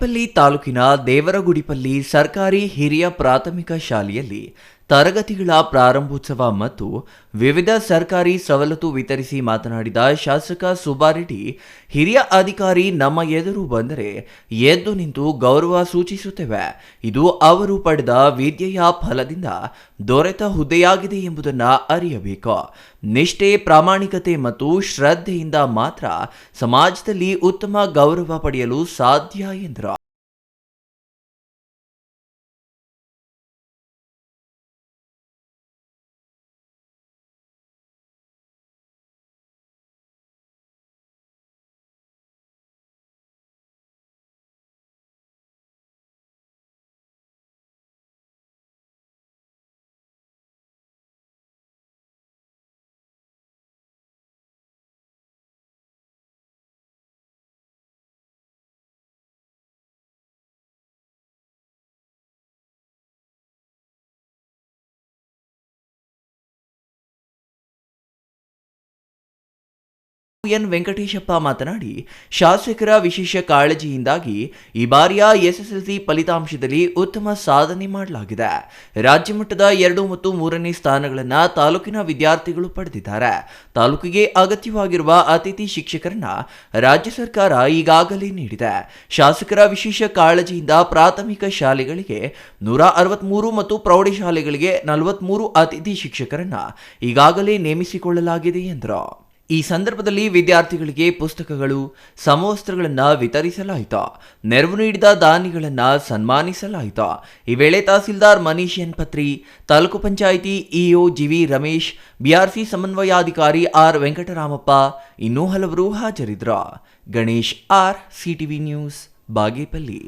ಪಲ್ಲಿ ತಾಲೂಕಿನ ದೇವರಗುಡಿಪಲ್ಲಿ ಸರ್ಕಾರಿ ಹಿರಿಯ ಪ್ರಾಥಮಿಕ ಶಾಲೆಯಲ್ಲಿ ತರಗತಿಗಳ ಪ್ರಾರಂಭೋತ್ಸವ ಮತ್ತು ವಿವಿಧ ಸರ್ಕಾರಿ ಸವಲತ್ತು ವಿತರಿಸಿ ಮಾತನಾಡಿದ ಶಾಸಕ ಸುಬ್ಬಾರೆಡ್ಡಿ, ಹಿರಿಯ ಅಧಿಕಾರಿ ನಮ್ಮ ಎದುರು ಬಂದರೆ ಎದ್ದು ನಿಂತು ಗೌರವ ಸೂಚಿಸುತ್ತೇವೆ. ಇದು ಅವರು ಪಡೆದ ವಿದ್ಯೆಯ ಫಲದಿಂದ ದೊರೆತ ಹುದ್ದೆಯಾಗಿದೆ ಎಂಬುದನ್ನು ಅರಿಯಬೇಕು. ನಿಷ್ಠೆ, ಪ್ರಾಮಾಣಿಕತೆ ಮತ್ತು ಶ್ರದ್ಧೆಯಿಂದ ಮಾತ್ರ ಸಮಾಜದಲ್ಲಿ ಉತ್ತಮ ಗೌರವ ಪಡೆಯಲು ಸಾಧ್ಯ ಎಂದರು. ಎನ್ ವೆಂಕಟೇಶಪ್ಪ ಮಾತನಾಡಿ, ಶಾಸಕರ ವಿಶೇಷ ಕಾಳಜಿಯಿಂದಾಗಿ ಈ ಬಾರಿಯ ಎಸ್ಎಸ್ಎಲ್ಸಿ ಫಲಿತಾಂಶದಲ್ಲಿ ಉತ್ತಮ ಸಾಧನೆ ಮಾಡಲಾಗಿದೆ. ರಾಜ್ಯ ಮಟ್ಟದ 2 ಮತ್ತು 3ನೇ ಸ್ಥಾನಗಳನ್ನು ತಾಲೂಕಿನ ವಿದ್ಯಾರ್ಥಿಗಳು ಪಡೆದಿದ್ದಾರೆ. ತಾಲೂಕಿಗೆ ಅಗತ್ಯವಾಗಿರುವ ಅತಿಥಿ ಶಿಕ್ಷಕರನ್ನ ರಾಜ್ಯ ಸರ್ಕಾರ ಈಗಾಗಲೇ ನೀಡಿದೆ. ಶಾಸಕರ ವಿಶೇಷ ಕಾಳಜಿಯಿಂದ ಪ್ರಾಥಮಿಕ ಶಾಲೆಗಳಿಗೆ 163 ಮತ್ತು ಪ್ರೌಢಶಾಲೆಗಳಿಗೆ 43 ಅತಿಥಿ ಶಿಕ್ಷಕರನ್ನ ಈಗಾಗಲೇ ನೇಮಿಸಿಕೊಳ್ಳಲಾಗಿದೆ ಎಂದರು. ಈ ಸಂದರ್ಭದಲ್ಲಿ ವಿದ್ಯಾರ್ಥಿಗಳಿಗೆ ಪುಸ್ತಕಗಳು, ಸಮವಸ್ತ್ರಗಳನ್ನು ವಿತರಿಸಲಾಯಿತು. ನೆರವು ನೀಡಿದ ದಾನಿಗಳನ್ನು ಸನ್ಮಾನಿಸಲಾಯಿತು. ಈ ವೇಳೆ ತಹಸೀಲ್ದಾರ್ ಮನೀಶ್ ಎನ್ ಪತ್ರಿ, ತಾಲೂಕು panchayat EO GV Ramesh, BRC ಸಮನ್ವಯಾಧಿಕಾರಿ ಆರ್ ವೆಂಕಟರಾಮಪ್ಪ ಇನ್ನೂ ಹಲವರು ಹಾಜರಿದ್ದರು. Ganesh R, CTV news, Bagepalli.